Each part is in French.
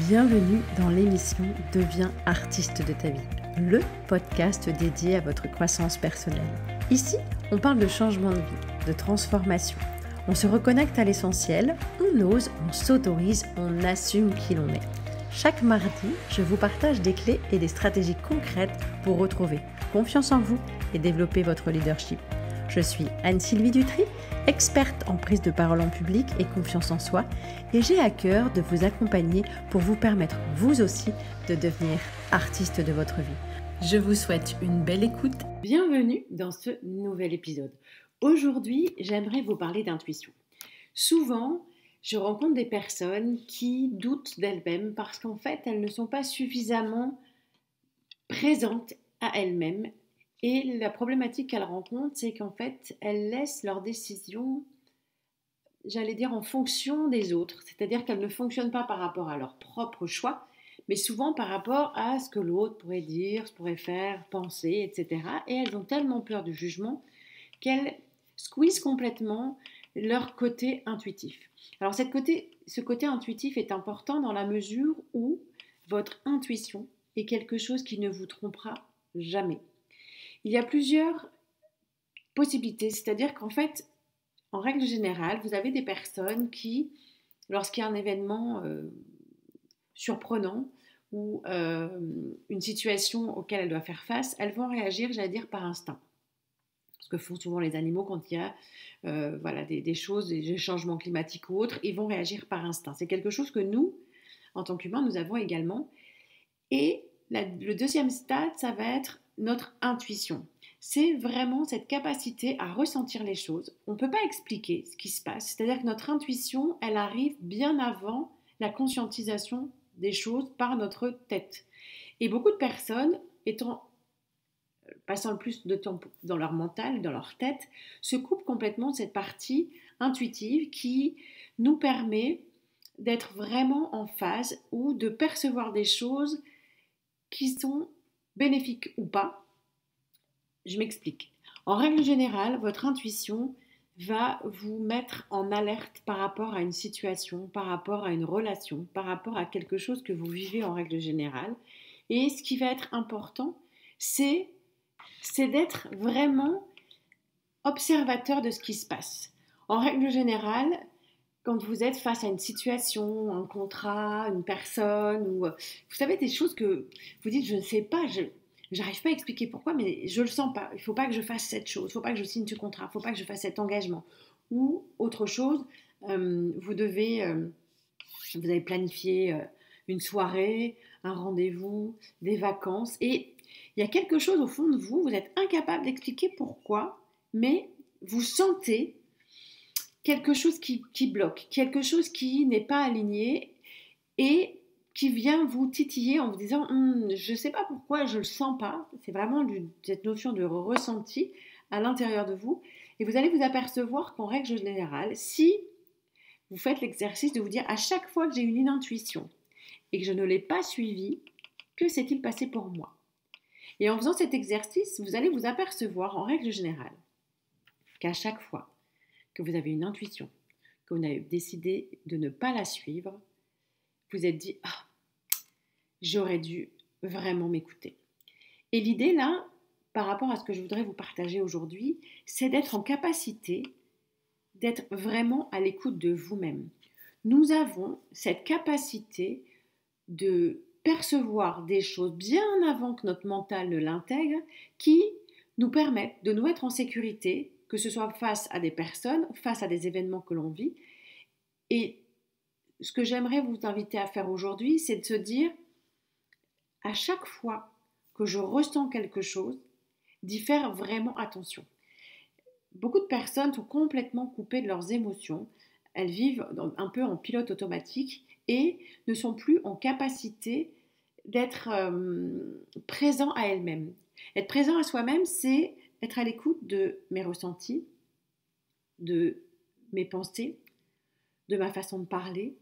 Bienvenue dans l'émission Deviens artiste de ta vie, le podcast dédié à votre croissance personnelle. Ici, on parle de changement de vie, de transformation. On se reconnecte à l'essentiel, on ose, on s'autorise, on assume qui l'on est. Chaque mardi, je vous partage des clés et des stratégies concrètes pour retrouver confiance en vous et développer votre leadership. Je suis Anne-Sylvie Dutry, experte en prise de parole en public et confiance en soi, et j'ai à cœur de vous accompagner pour vous permettre, vous aussi, de devenir artiste de votre vie. Je vous souhaite une belle écoute. Bienvenue dans ce nouvel épisode. Aujourd'hui, j'aimerais vous parler d'intuition. Souvent, je rencontre des personnes qui doutent d'elles-mêmes parce qu'en fait, elles ne sont pas suffisamment présentes à elles-mêmes. Et la problématique qu'elles rencontrent, c'est qu'en fait, elles laissent leurs décisions, j'allais dire, en fonction des autres. C'est-à-dire qu'elles ne fonctionnent pas par rapport à leur propre choix, mais souvent par rapport à ce que l'autre pourrait dire, pourrait faire, penser, etc. Et elles ont tellement peur du jugement qu'elles squeezent complètement leur côté intuitif. Alors ce côté intuitif est important dans la mesure où votre intuition est quelque chose qui ne vous trompera jamais. Il y a plusieurs possibilités, c'est-à-dire qu'en fait, en règle générale, vous avez des personnes qui, lorsqu'il y a un événement surprenant ou une situation auquel elles doivent faire face, elles vont réagir, j'allais dire, par instinct. Ce que font souvent les animaux quand il y a des choses, des changements climatiques ou autres, ils vont réagir par instinct. C'est quelque chose que nous, en tant qu'humains, nous avons également. Et le deuxième stade, ça va être notre intuition. C'est vraiment cette capacité à ressentir les choses. On ne peut pas expliquer ce qui se passe. C'est-à-dire que notre intuition, elle arrive bien avant la conscientisation des choses par notre tête. Et beaucoup de personnes, passant le plus de temps dans leur mental, dans leur tête, se coupent complètement de cette partie intuitive qui nous permet d'être vraiment en phase ou de percevoir des choses qui sont bénéfiques ou pas. Je m'explique. En règle générale, votre intuition va vous mettre en alerte par rapport à une situation, par rapport à une relation, par rapport à quelque chose que vous vivez en règle générale. Et ce qui va être important, c'est d'être vraiment observateur de ce qui se passe. En règle générale, quand vous êtes face à une situation, un contrat, une personne, ou vous savez des choses que vous dites, je ne sais pas, j'arrive pas à expliquer pourquoi, mais je le sens pas. Il faut pas que je fasse cette chose, il faut pas que je signe ce contrat, il faut pas que je fasse cet engagement. Ou autre chose, vous avez planifié une soirée, un rendez-vous, des vacances, et il y a quelque chose au fond de vous, vous êtes incapable d'expliquer pourquoi, mais vous sentez quelque chose qui bloque, quelque chose qui n'est pas aligné et qui vient vous titiller en vous disant je ne sais pas pourquoi, je ne le sens pas. C'est vraiment cette notion de ressenti à l'intérieur de vous. Et vous allez vous apercevoir qu'en règle générale, si vous faites l'exercice de vous dire à chaque fois que j'ai une intuition et que je ne l'ai pas suivie, que s'est-il passé pour moi? Et en faisant cet exercice, vous allez vous apercevoir en règle générale qu'à chaque fois que vous avez une intuition, que vous avez décidé de ne pas la suivre, vous êtes dit j'aurais dû vraiment m'écouter. Et l'idée là, par rapport à ce que je voudrais vous partager aujourd'hui, c'est d'être en capacité d'être vraiment à l'écoute de vous-même. Nous avons cette capacité de percevoir des choses bien avant que notre mental ne l'intègre qui nous permettent de nous mettre en sécurité, que ce soit face à des personnes, face à des événements que l'on vit. Et ce que j'aimerais vous inviter à faire aujourd'hui, c'est de se dire, à chaque fois que je ressens quelque chose, d'y faire vraiment attention. Beaucoup de personnes sont complètement coupées de leurs émotions, elles vivent un peu en pilote automatique et ne sont plus en capacité d'être présent à elles-mêmes. Être présent à soi-même, c'est être à l'écoute de mes ressentis, de mes pensées, de ma façon de parler,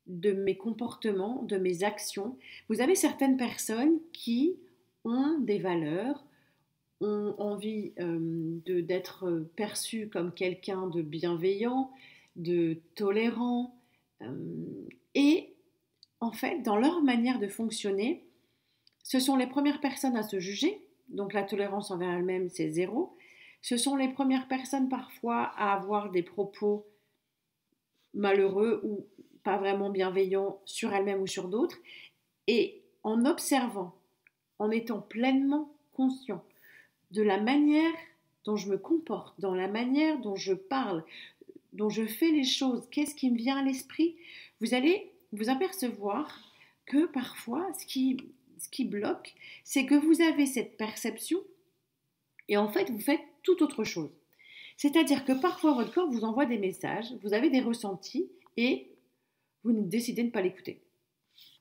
de mes comportements, de mes actions. Vous avez certaines personnes qui ont des valeurs, ont envie d'être perçues comme quelqu'un de bienveillant, de tolérant, et en fait, dans leur manière de fonctionner, ce sont les premières personnes à se juger, donc la tolérance envers elles-mêmes, c'est zéro. Ce sont les premières personnes parfois à avoir des propos malheureux ou pas vraiment bienveillants sur elles-mêmes ou sur d'autres. Et en observant, en étant pleinement conscient de la manière dont je me comporte, dans la manière dont je parle, dont je fais les choses, qu'est-ce qui me vient à l'esprit, vous allez vous apercevoir que parfois, ce qui bloque, c'est que vous avez cette perception et en fait, vous faites tout autre chose. C'est-à-dire que parfois, votre corps vous envoie des messages, vous avez des ressentis et vous décidez de ne pas l'écouter.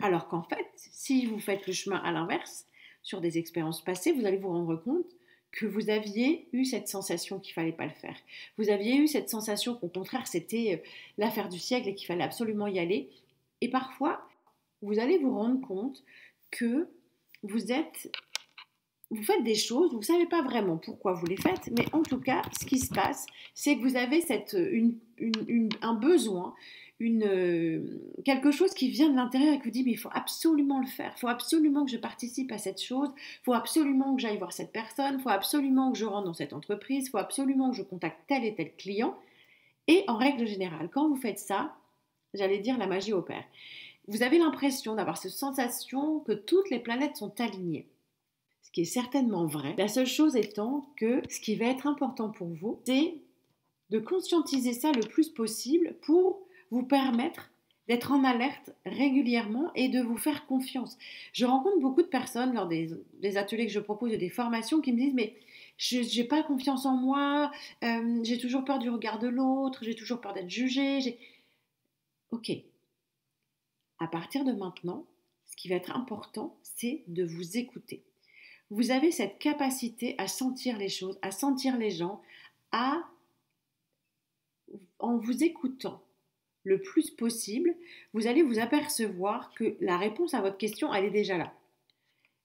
Alors qu'en fait, si vous faites le chemin à l'inverse, sur des expériences passées, vous allez vous rendre compte que vous aviez eu cette sensation qu'il ne fallait pas le faire. Vous aviez eu cette sensation qu'au contraire, c'était l'affaire du siècle et qu'il fallait absolument y aller. Et parfois, vous allez vous rendre compte que vous faites des choses, vous ne savez pas vraiment pourquoi vous les faites, mais en tout cas, ce qui se passe, c'est que vous avez un besoin, quelque chose qui vient de l'intérieur et qui vous dit mais il faut absolument le faire, il faut absolument que je participe à cette chose, il faut absolument que j'aille voir cette personne, il faut absolument que je rentre dans cette entreprise, il faut absolument que je contacte tel et tel client. Et en règle générale, quand vous faites ça, j'allais dire la magie opère. Vous avez l'impression d'avoir cette sensation que toutes les planètes sont alignées. Ce qui est certainement vrai. La seule chose étant que ce qui va être important pour vous, c'est de conscientiser ça le plus possible pour vous permettre d'être en alerte régulièrement et de vous faire confiance. Je rencontre beaucoup de personnes lors des ateliers que je propose et des formations qui me disent mais je n'ai pas confiance en moi, j'ai toujours peur du regard de l'autre, j'ai toujours peur d'être jugée. Ok, à partir de maintenant, ce qui va être important, c'est de vous écouter. Vous avez cette capacité à sentir les choses, à sentir les gens, en vous écoutant le plus possible, vous allez vous apercevoir que la réponse à votre question, elle est déjà là.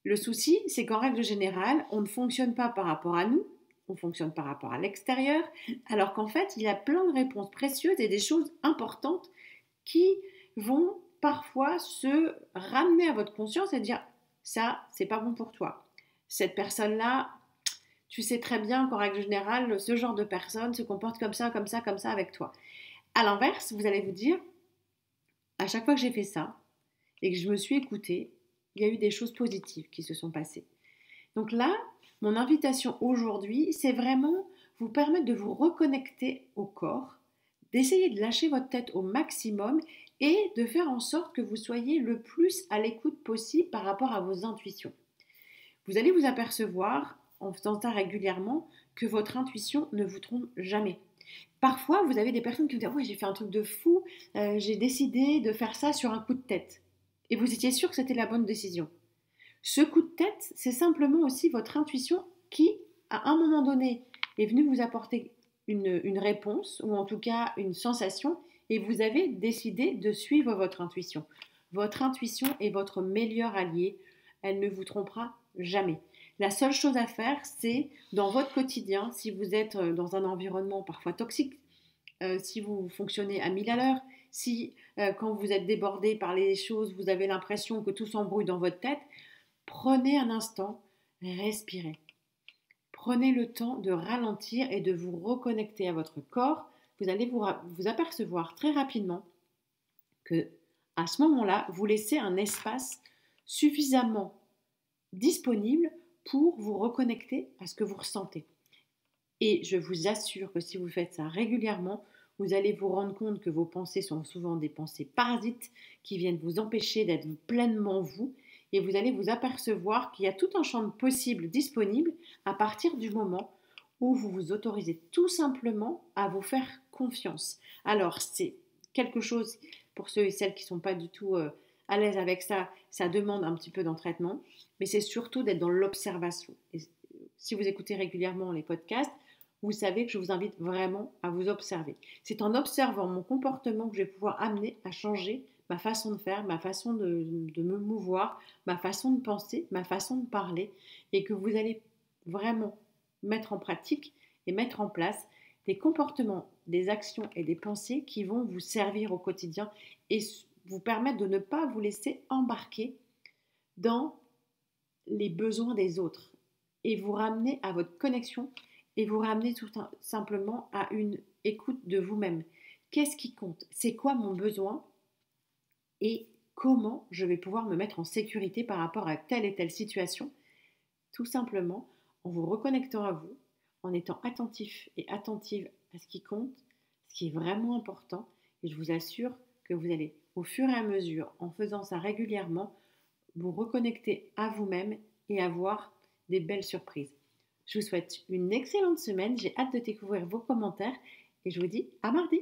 Le souci, c'est qu'en règle générale, on ne fonctionne pas par rapport à nous, on fonctionne par rapport à l'extérieur, alors qu'en fait, il y a plein de réponses précieuses et des choses importantes qui vont parfois se ramener à votre conscience et dire ça, c'est pas bon pour toi. Cette personne-là, tu sais très bien qu'en règle générale, ce genre de personne se comporte comme ça, comme ça, comme ça avec toi. À l'inverse, vous allez vous dire, à chaque fois que j'ai fait ça et que je me suis écoutée, il y a eu des choses positives qui se sont passées. Donc là, mon invitation aujourd'hui, c'est vraiment vous permettre de vous reconnecter au corps, d'essayer de lâcher votre tête au maximum et de faire en sorte que vous soyez le plus à l'écoute possible par rapport à vos intuitions. Vous allez vous apercevoir, en faisant ça régulièrement, que votre intuition ne vous trompe jamais. Parfois, vous avez des personnes qui vous disent « Ouais, j'ai fait un truc de fou, j'ai décidé de faire ça sur un coup de tête. » Et vous étiez sûr que c'était la bonne décision. Ce coup de tête, c'est simplement aussi votre intuition qui, à un moment donné, est venue vous apporter une réponse, ou en tout cas une sensation, et vous avez décidé de suivre votre intuition. Votre intuition est votre meilleur allié, elle ne vous trompera jamais. La seule chose à faire, c'est dans votre quotidien, si vous êtes dans un environnement parfois toxique, si vous fonctionnez à 1000 à l'heure, si quand vous êtes débordé par les choses, vous avez l'impression que tout s'embrouille dans votre tête, prenez un instant, respirez. Prenez le temps de ralentir et de vous reconnecter à votre corps. Vous allez vous apercevoir très rapidement que à ce moment-là, vous laissez un espace suffisamment disponible pour vous reconnecter à ce que vous ressentez. Et je vous assure que si vous faites ça régulièrement, vous allez vous rendre compte que vos pensées sont souvent des pensées parasites qui viennent vous empêcher d'être pleinement vous. Et vous allez vous apercevoir qu'il y a tout un champ de possibles disponible à partir du moment où vous vous autorisez tout simplement à vous faire confiance. Alors, c'est quelque chose, pour ceux et celles qui ne sont pas du tout à l'aise avec ça, ça demande un petit peu d'entraînement, mais c'est surtout d'être dans l'observation. Et si vous écoutez régulièrement les podcasts, vous savez que je vous invite vraiment à vous observer. C'est en observant mon comportement que je vais pouvoir amener à changer ma façon de faire, ma façon de me mouvoir, ma façon de penser, ma façon de parler, et que vous allez vraiment mettre en pratique et mettre en place des comportements, des actions et des pensées qui vont vous servir au quotidien et vous permettre de ne pas vous laisser embarquer dans les besoins des autres et vous ramener à votre connexion et vous ramener tout simplement à une écoute de vous-même. Qu'est-ce qui compte? C'est quoi mon besoin? Et comment je vais pouvoir me mettre en sécurité par rapport à telle et telle situation? Tout simplement en vous reconnectant à vous, en étant attentif et attentive à ce qui compte, ce qui est vraiment important. Et je vous assure que vous allez, au fur et à mesure, en faisant ça régulièrement, vous reconnecter à vous-même et avoir des belles surprises. Je vous souhaite une excellente semaine. J'ai hâte de découvrir vos commentaires et je vous dis à mardi.